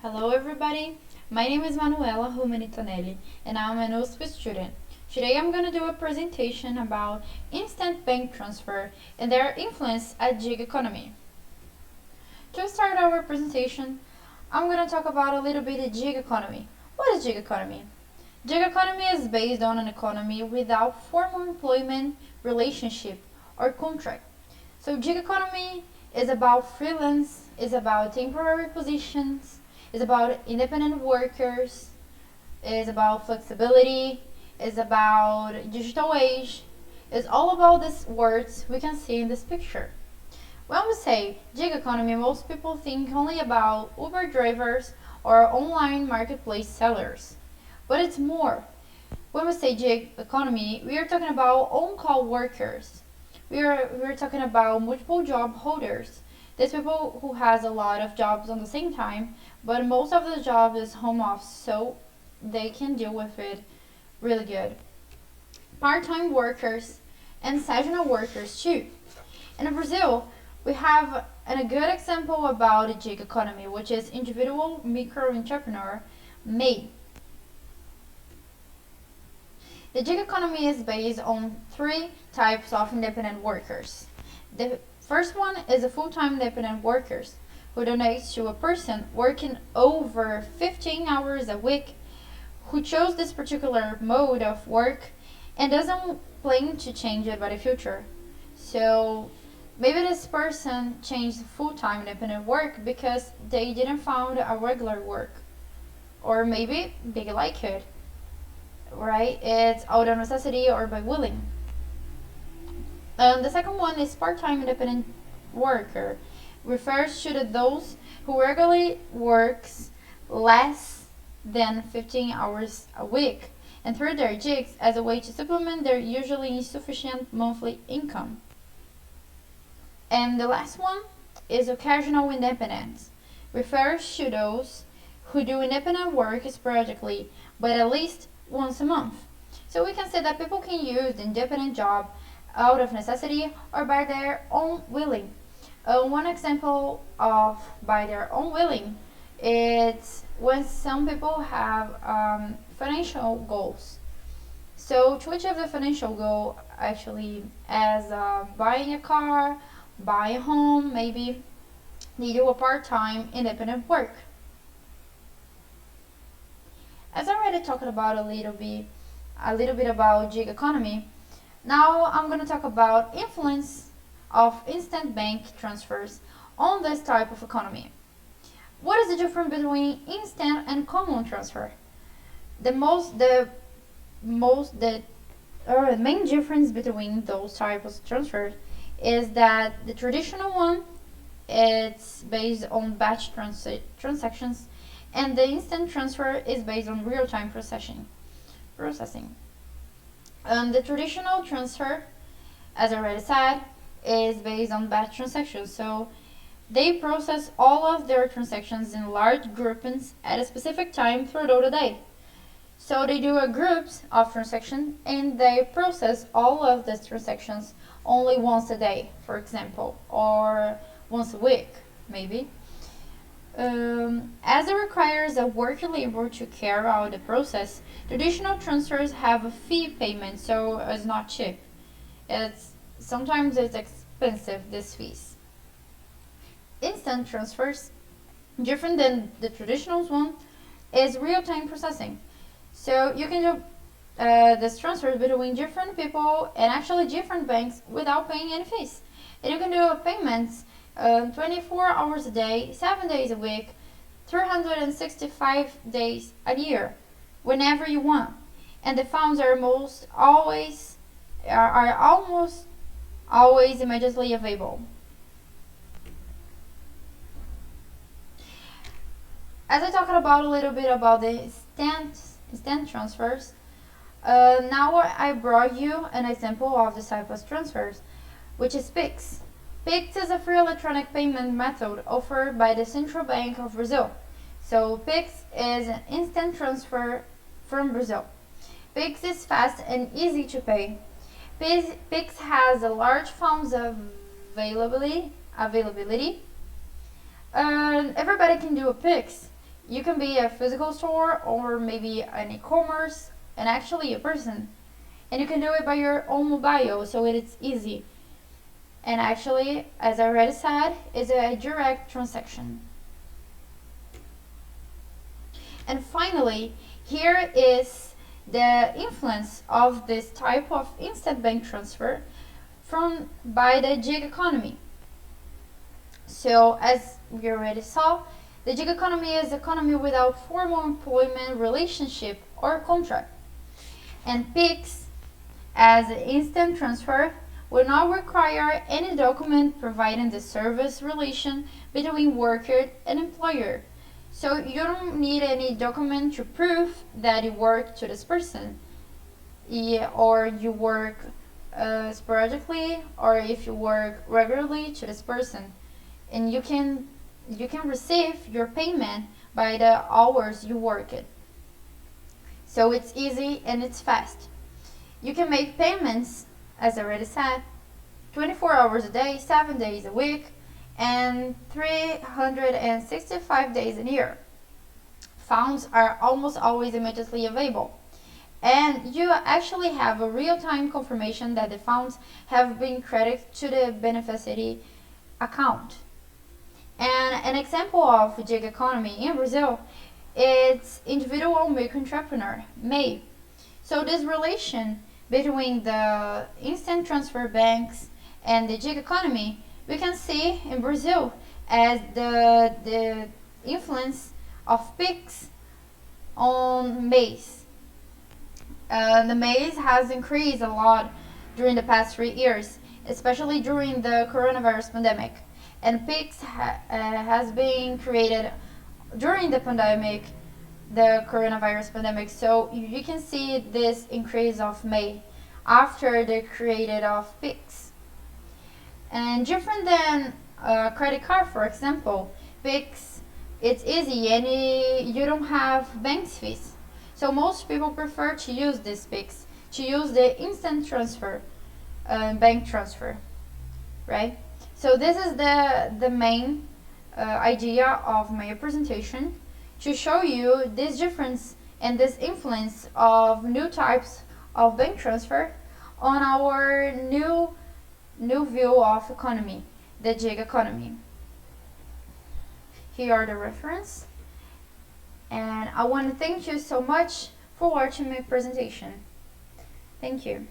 Hello everybody, my name is Manuela Rumanitonelli and I'm an USP student. Today I'm going to do a presentation about instant bank transfer and their influence at gig economy. To start our presentation, I'm going to talk about a little bit of gig economy. What is gig economy? Gig economy is based on an economy without formal employment, relationship, or contract. So gig economy is about freelance, is about temporary positions, is about independent workers, is about flexibility, is about digital age. It's all about these words we can see in this picture. When we say gig economy, most people think only about Uber drivers or online marketplace sellers. But it's more. When we say gig economy, we are talking about on-call workers. We're talking about multiple job holders. There's people who has a lot of jobs on the same time, but most of the job is home office, so they can deal with it really good. Part-time workers and seasonal workers too. In Brazil, we have a good example about a gig economy, which is individual micro-entrepreneur MEI. The gig economy is based on three types of independent workers. The first one is a full-time independent workers who donates to a person working over 15 hours a week who chose this particular mode of work and doesn't plan to change it by the future. So maybe this person changed full-time independent work because they didn't find a regular work, or maybe they like it, right? It's out of necessity or by willing. The second one is part-time independent worker, refers to those who regularly works less than 15 hours a week and through their gigs as a way to supplement their usually insufficient monthly income. And the last one is occasional independence, refers to those who do independent work sporadically, but at least once a month. So we can say that people can use the independent job out of necessity or by their own willing. One example of by their own willing is when some people have financial goals. So to achieve the financial goal, actually, as buying a car, buying a home, maybe they do a part-time independent work. As I already talked about a little bit about gig economy, now I'm going to talk about influence of instant bank transfers on this type of economy. What is the difference between instant and common transfer? The main difference between those types of transfers is that the traditional one, it's based on batch transactions, and the instant transfer is based on real-time processing. The traditional transfer, as I already said, is based on batch transactions. So they process all of their transactions in large groupings at a specific time throughout the day. So they do a groups of transactions and they process all of these transactions only once a day, for example, or once a week, maybe. As it requires a worker labor to carry out the process, traditional transfers have a fee payment, so it's not cheap. Sometimes it's expensive, these fees. Instant transfers, different than the traditional one, is real-time processing. So you can do this transfer between different people and actually different banks without paying any fees. And you can do payments 24 hours a day, 7 days a week, 365 days a year, whenever you want. And the funds are almost always immediately available. As I talked about a little bit about the instant transfers, now I brought you an example of the type of transfers, which is Pix. Pix is a free electronic payment method offered by the Central Bank of Brazil. So Pix is an instant transfer from Brazil. Pix is fast and easy to pay. Pix has a large funds availability. Everybody can do a Pix. You can be a physical store or maybe an e-commerce and actually a person. And you can do it by your own mobile, so it is easy. And actually, as I already said, it's a direct transaction. And finally, here is the influence of this type of instant bank transfer by the gig economy. So as we already saw, the gig economy is economy without formal employment relationship or contract. And PIX, as an instant transfer, will not require any document providing the service relation between worker and employer. So you don't need any document to prove that you work to this person, or you work sporadically, or if you work regularly to this person. And you can receive your payment by the hours you work it. So it's easy and it's fast. You can make payments, as I already said, 24 hours a day, 7 days a week, and 365 days a year. Funds are almost always immediately available. And you actually have a real-time confirmation that the funds have been credited to the beneficiary account. And an example of gig economy in Brazil is individual micro-entrepreneur, MEI. So this relation between the instant transfer banks and the gig economy, we can see in Brazil as the influence of PIX on MEIs. The MEIs has increased a lot during the past 3 years, especially during the coronavirus pandemic. And PIX has been created during the pandemic, the coronavirus pandemic. So you can see this increase of MEI after the created of PIX. And different than credit card, for example, PIX, it's easy and you don't have bank fees. So most people prefer to use this PIX, to use the instant transfer, bank transfer, right? So this is the main idea of my presentation, to show you this difference and this influence of new types of bank transfer on our new view of economy, the gig economy. Here are the reference, and I want to thank you so much for watching my presentation. Thank you.